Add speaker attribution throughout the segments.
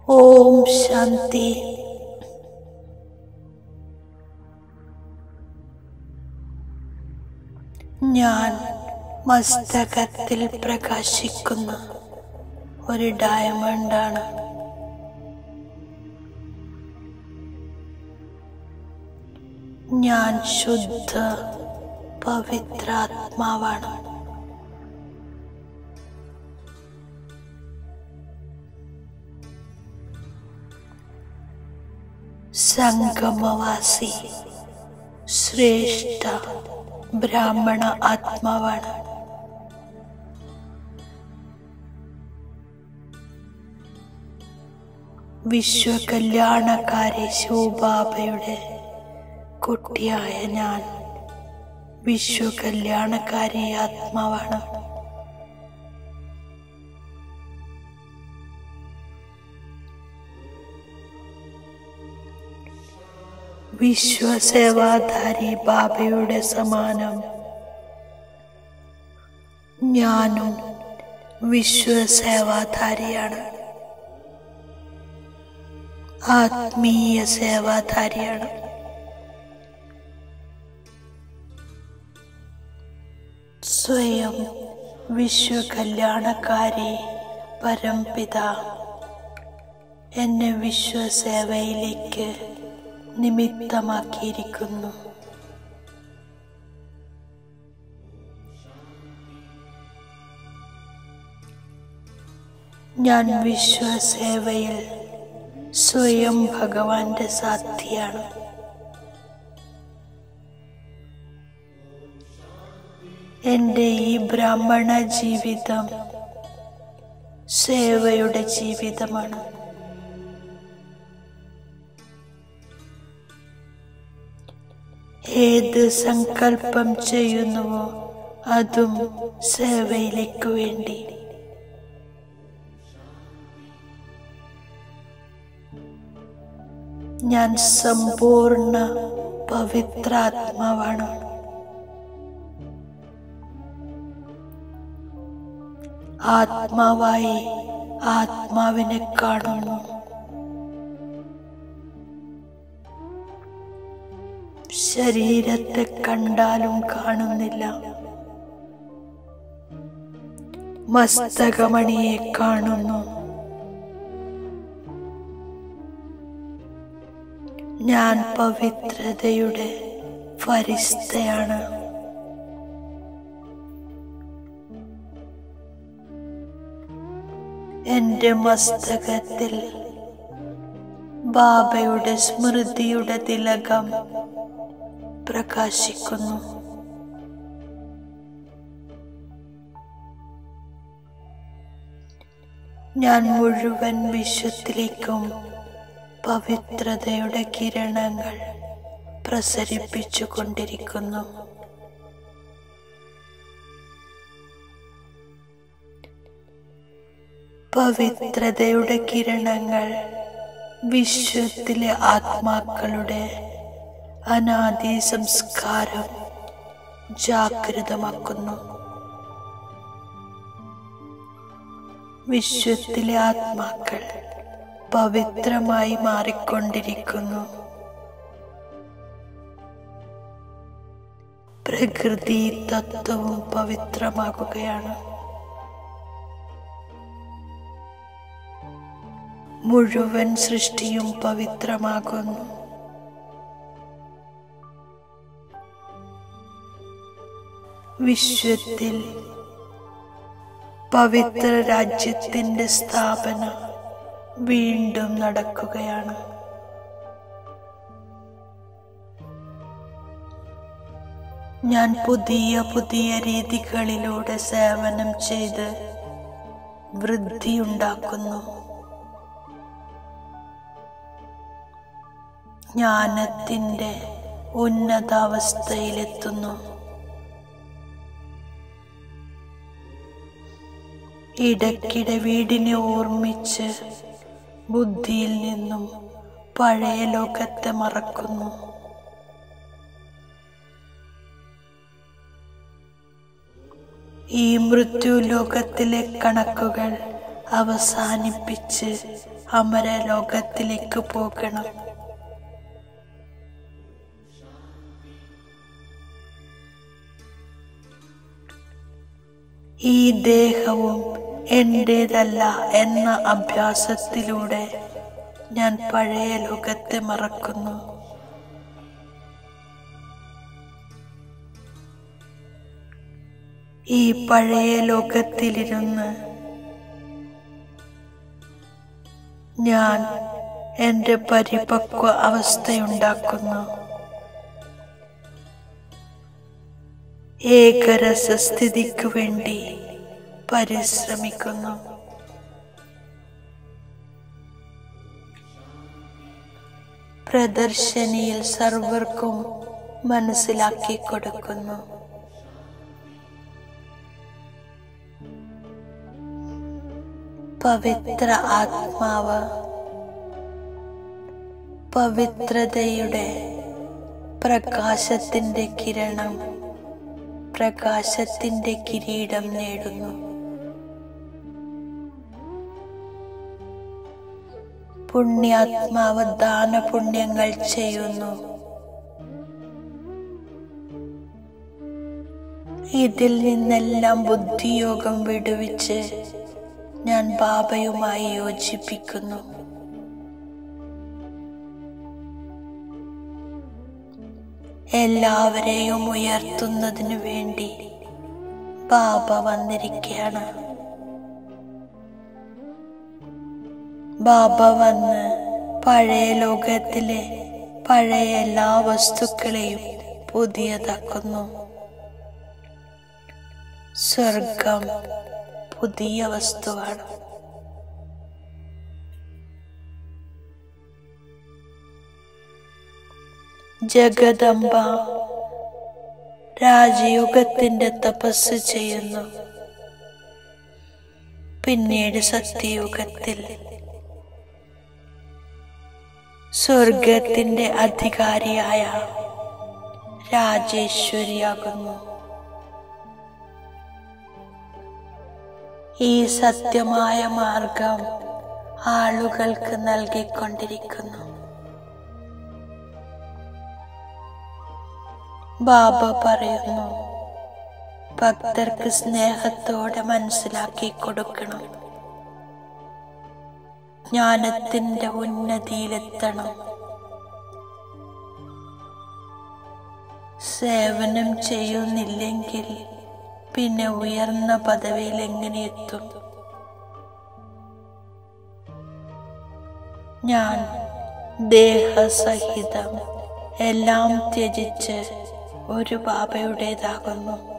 Speaker 1: ഓം ശാന്തി. ഞാൻ മസ്തകത്തിൽ പ്രകാശിക്കുന്ന ഒരു ഡയമണ്ടാണ്. ഞാൻ ശുദ്ധ പവിത്രാത്മാവാണ്. സംഗമവാസി ശ്രേഷ്ഠ ബ്രാഹ്മണ ആത്മാവാണ്. വിശ്വകല്യാണകാരി ശിവബാബയുടെ കുട്ടിയായ ഞാൻ വിശ്വകല്യാണകാരി ആത്മാവാണ്. വിശ്വസേവാധാരി ബാബയുടെ സമാനം ഞാനും വിശ്വസേവാധാരിയാണ്. ആത്മീയ സേവാധാരിയാണ്. സ്വയം വിശ്വകല്യാണകാരി പരംപിത എന്നെ വിശ്വസേവയിലേക്ക് നിമിത്തമാക്കിയിരിക്കുന്നു. ഞാൻ വിശ്വസേവയിൽ സ്വയം ഭഗവാന്റെ സാക്ഷിയാണ്. എൻ്റെ ഈ ബ്രാഹ്മണ ജീവിതം സേവയുടെ ജീവിതമാണ്. ഏത് സങ്കല്പം ചെയ്യുന്നുവോ അതും സേവയിലേക്ക് വേണ്ടി. ഞാൻ സമ്പൂർണ്ണ പവിത്രാത്മാവാണ്. ആത്മാവായി ആത്മാവിനെ കാണുന്നു. ശരീരത്തെ കണ്ടാലും കാണുന്നില്ല. മസ്തകമണിയെ കാണുന്നു. ഞാൻ പവിത്രതയുടെ ഫരിസ്തയാണ്. എൻ്റെ മസ്തകത്തിൽ ബാബയുടെ സ്മൃതിയുടെ തിലകം പ്രകാശിക്കുന്നു. ഞാൻ മുഴുവൻ വിശ്വത്തിലേക്കും പവിത്രതയുടെ കിരണങ്ങൾ പ്രസരിപ്പിച്ചു കൊണ്ടിരിക്കുന്നു. പവിത്രതയുടെ കിരണങ്ങൾ വിശ്വത്തിലെ ആത്മാക്കളുടെ അനാദി സംസ്കാരം ജാഗൃതമാക്കുന്നു. വിശ്വത്തിലെ ആത്മാക്കൾ പവിത്രമായി മാറിക്കൊണ്ടിരിക്കുന്നു. പ്രകൃതി തത്വവും പവിത്രമാകുകയാണ്. മുഴുവൻ സൃഷ്ടിയും പവിത്രമാകുന്നു. വിശ്വത്തിൽ പവിത്ര രാജ്യത്തിന്റെ സ്ഥാപനം വീണ്ടും നടക്കുകയാണ്. ഞാൻ പുതിയ പുതിയ രീതികളിലൂടെ സേവനം ചെയ്ത് വൃദ്ധിയുണ്ടാക്കുന്നു. ജ്ഞാനത്തിന്റെ ഉന്നതാവസ്ഥയിലെത്തുന്നു. ഇടയ്ക്കിടെ വീടിനെ ഓർമ്മിച്ച് ബുദ്ധിയിൽ നിന്നും പഴയ ലോകത്തെ മറക്കുന്നു. ഈ മൃത്യുലോകത്തിലെ കണക്കുകൾ അവസാനിപ്പിച്ച് അമരലോകത്തിലേക്ക് പോകണം. ഈ ദേഹവും എന്റേതല്ല എന്ന അഭ്യാസത്തിലൂടെ ഞാൻ പഴയ ലോകത്തെ മറക്കുന്നു. ഈ പഴയ ലോകത്തിലിരുന്ന് ഞാൻ എന്റെ പരിപക്വ അവസ്ഥയുണ്ടാക്കുന്നു. ഏകരസസ്ഥിതിക്കു വേണ്ടി പരിശ്രമിക്കുന്നു. പ്രദർശനിയിൽ സർവർക്കും മനസ്സിലാക്കി കൊടുക്കുന്നു. പവിത്ര ആത്മാവ് പവിത്രതയുടെ പ്രകാശത്തിന്റെ കിരണം, പ്രകാശത്തിന്റെ കിരീടം നേടുന്നു. പുണ്യാത്മാവ് ദാനപുണ്യങ്ങൾ ചെയ്യുന്നു. ഇതിൽ നിന്നെല്ലാം ബുദ്ധിയോഗം വിടുവിച്ച് ഞാൻ ബാബയുമായി യോജിപ്പിക്കുന്നു. എല്ലാവരെയും ഉയർത്തുന്നതിനു വേണ്ടി ബാബ വന്നിരിക്കുകയാണ്. ബാബ വന്ന് പഴയ ലോകത്തിലെ പഴയ എല്ലാ വസ്തുക്കളെയും പുതിയതാക്കുന്നു. സ്വർഗം പുതിയ വസ്തുവാണ്. ജഗദംബ രാജയോഗത്തിന്റെ തപസ് ചെയ്യുന്നു. പിന്നീട് സത്യയുഗത്തിൽ സ്വർഗത്തിന്റെ അധികാരിയായ രാജേശ്വരിയാകുന്നു. ഈ സത്യമായ മാർഗം ആളുകൾക്ക് നൽകിക്കൊണ്ടിരിക്കുന്നു. ബാബ പറയുന്നു, ഭക്തർക്ക് സ്നേഹത്തോടെ മനസ്സിലാക്കി കൊടുക്കണം. ജ്ഞാനത്തിന്റെ ഉന്നതിയിലെത്തണം. സേവനം ചെയ്യുന്നില്ലെങ്കിൽ പിന്നെ ഉയർന്ന പദവിയിൽ എങ്ങനെ എത്തും? ഞാൻ ദേഹസഹിതം എല്ലാം ത്യജിച്ച് ഒരു ബാബയുടേതാകുന്നു.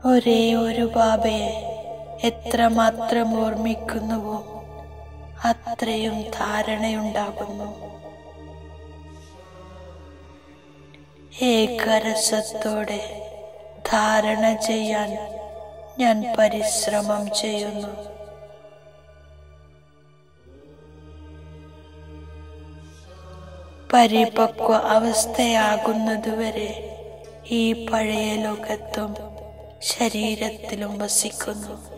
Speaker 1: ഒരേ ഒരു ബാബയെ എത്രമാത്രം ഓർമ്മിക്കുന്നുവോ അത്രയും ധാരണയുണ്ടാകുന്നു. ഏകരസത്തോടെ ധാരണ ചെയ്യാൻ ഞാൻ പരിശ്രമം ചെയ്യുന്നു. പരിപക്വ അവസ്ഥയാകുന്നതുവരെ ഈ പഴയ ലോകത്തും ശരീരത്തിലും വസിക്കുന്നു.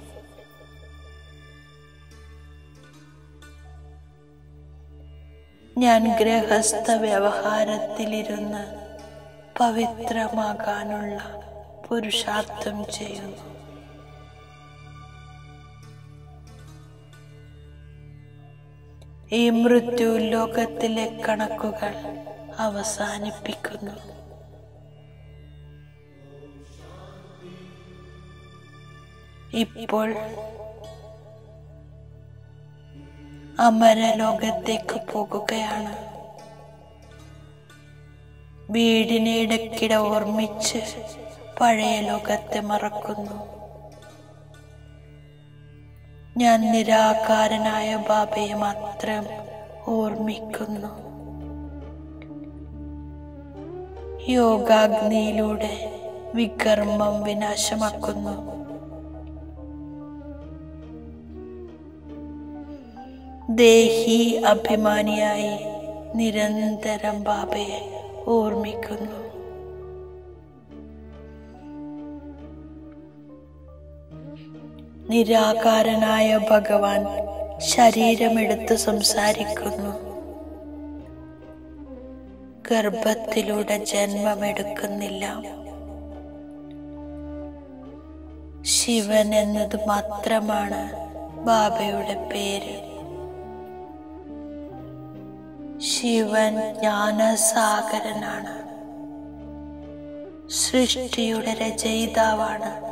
Speaker 1: ഞാൻ ഗൃഹസ്ഥ വ്യവഹാരത്തിലിരുന്ന് പവിത്രമാകാനുള്ള പുരുഷാർത്ഥം ചെയ്യുന്നു. ഈ മൃത്യു ലോകത്തിലെ കണക്കുകൾ അവസാനിപ്പിക്കുന്നു. ഇപ്പോൾ അമരലോകത്തേക്ക് പോകുകയാണ്. വീടിനെ ഇടയ്ക്കിടെ ഓർമ്മിച്ച് പഴയ ലോകത്തെ മറക്കുന്നു. ഞാൻ നിരാകാരനായ ബാബയെ മാത്രം ഓർമ്മിക്കുന്നു. യോഗാഗ്നിയിലൂടെ വികർമ്മം വിനാശമാക്കുന്നു. ദേഹി അഭിമാനിയായി നിരന്തരം ബാബയെ ഓർമ്മിക്കുന്നു. നിരാകാരനായ ഭഗവാൻ ശരീരമെടുത്ത് സംസാരിക്കുന്നു. ഗർഭത്തിലൂടെ ജന്മമെടുക്കുന്നില്ല. ശിവൻ എന്നത് മാത്രമാണ് ബാബയുടെ പേര്. ശിവൻ ജ്ഞാനസാഗരനാണ്. സൃഷ്ടിയുടെ രചയിതാവാണ്.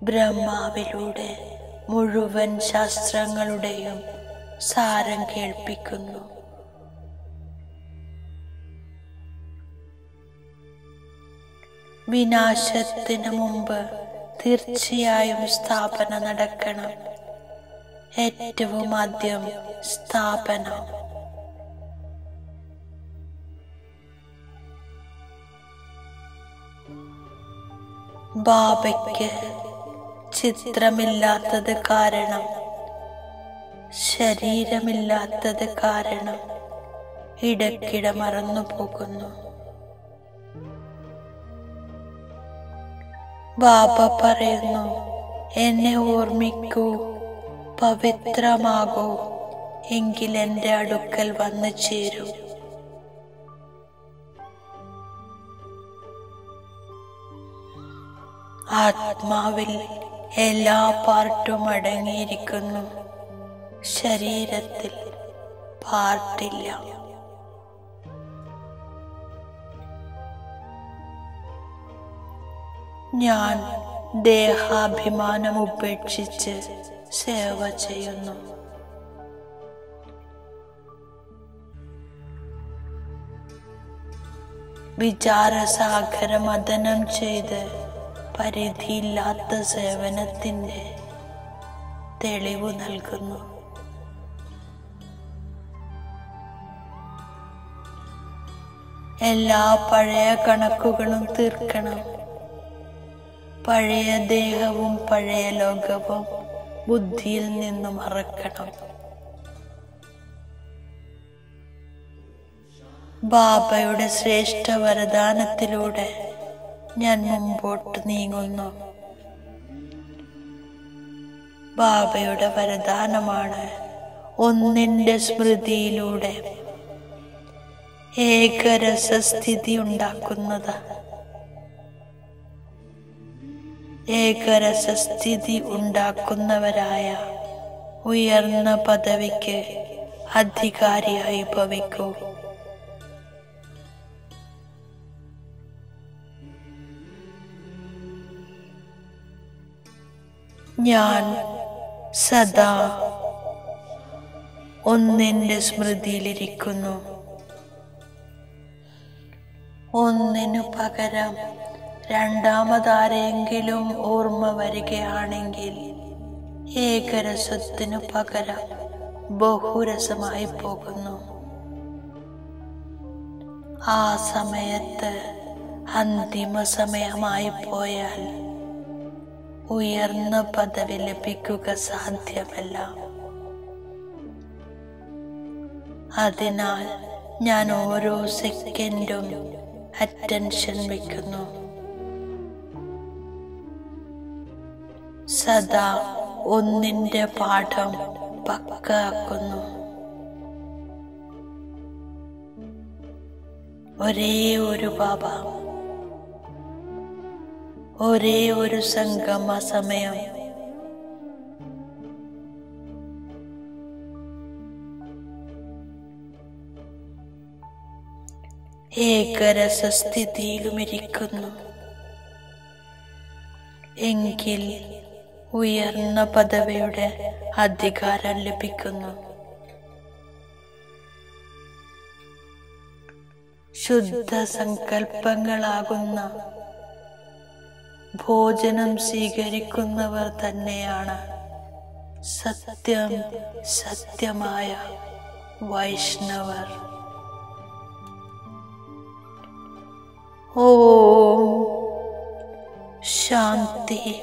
Speaker 1: ബ്രഹ്മാവിലൂടെ മുഴുവൻ ശാസ്ത്രങ്ങളുടെയും സാരം കേൾപ്പിക്കുന്നു. വിനാശത്തിന് മുമ്പ് തീർച്ചയായും സ്ഥാപന നടക്കണം. ഏറ്റവും ആദ്യം സ്ഥാപനം. ബാബയ്ക്ക് ചിത്രമില്ലാത്തത് കാരണം, ശരീരമില്ലാത്തത് കാരണം ഇടയ്ക്കിടെ മറന്നു പോകുന്നു. ബാബ പറയുന്നു, എന്നെ ഓർമ്മിക്കൂ, പവിത്രമാകൂ, എങ്കിൽ എൻ്റെ അടുക്കൽ വന്നു ചേരൂ. ആത്മാവിൽ എല്ലാ പാർട്ടും അടങ്ങിയിരിക്കുന്നു. ശരീരത്തിൽ പാർട്ടില്ല. ഞാൻ ദേഹാഭിമാനം ഉപേക്ഷിച്ച് സേവ ചെയ്യുന്നു. വിചാരസാഗര മഥനം ചെയ്ത് പരിധിയില്ലാത്ത സേവനത്തിൻ്റെ തെളിവ് നൽകുന്നു. എല്ലാ പഴയ കണക്കുകളും തീർക്കണം. പഴയ ദേഹവും പഴയ ലോകവും ബുദ്ധിയിൽ നിന്ന് മറക്കണം. ബാബയുടെ ശ്രേഷ്ഠ വരദാനത്തിലൂടെ ഞാൻ മുമ്പോട്ട് നീങ്ങുന്നു. ബാബയുടെ വരദാനമാണ് ഒന്നിന്റെ സ്മൃതിയിലൂടെ ഏകരസസ്ഥിതി ഉണ്ടാക്കുന്നത്. ഏകരസസ്ഥിതി ഉണ്ടാക്കുന്നവരായ ഉയർന്ന പദവിക്ക് അധികാരിയായി ഭവിക്കൂ. ഞാൻ സദാ ഒന്നിന്റെ സ്മൃതിയിലിരിക്കുന്നു. ഒന്നിനു പകരം രണ്ടാമതാരെങ്കിലും ഓർമ്മ വരികയാണെങ്കിൽ ഏകരസത്തിനു പകരം ബഹുരസമായി പോകുന്നു. ആ സമയത്ത് അന്തിമ സമയമായി പോയാൽ ഉയർന്ന പദവി ലഭിക്കുക സാധ്യമല്ല. അതിനാൽ ഞാൻ ഓരോ സെക്കൻഡും അറ്റൻഷൻ വയ്ക്കുന്നു. സദാ ഒന്നിന്റെ പാഠം പക്കാക്കുന്നു. ഒരേ ഒരു ബാബ, ഒരേ ഒരു സംഗമ സമയം. ഏകരസസ്ഥിതിയിലും ഇരിക്കുന്നു. എങ്കിൽ ഉയർന്ന പദവിയുടെ അധികാരം ലഭിക്കുന്നു. ശുദ്ധ സങ്കല്പങ്ങളാകുന്ന ഭോജനം സ്വീകരിക്കുന്നവർ തന്നെയാണ് സത്യം സത്യമായ വൈഷ്ണവർ. ഓം ശാന്തി.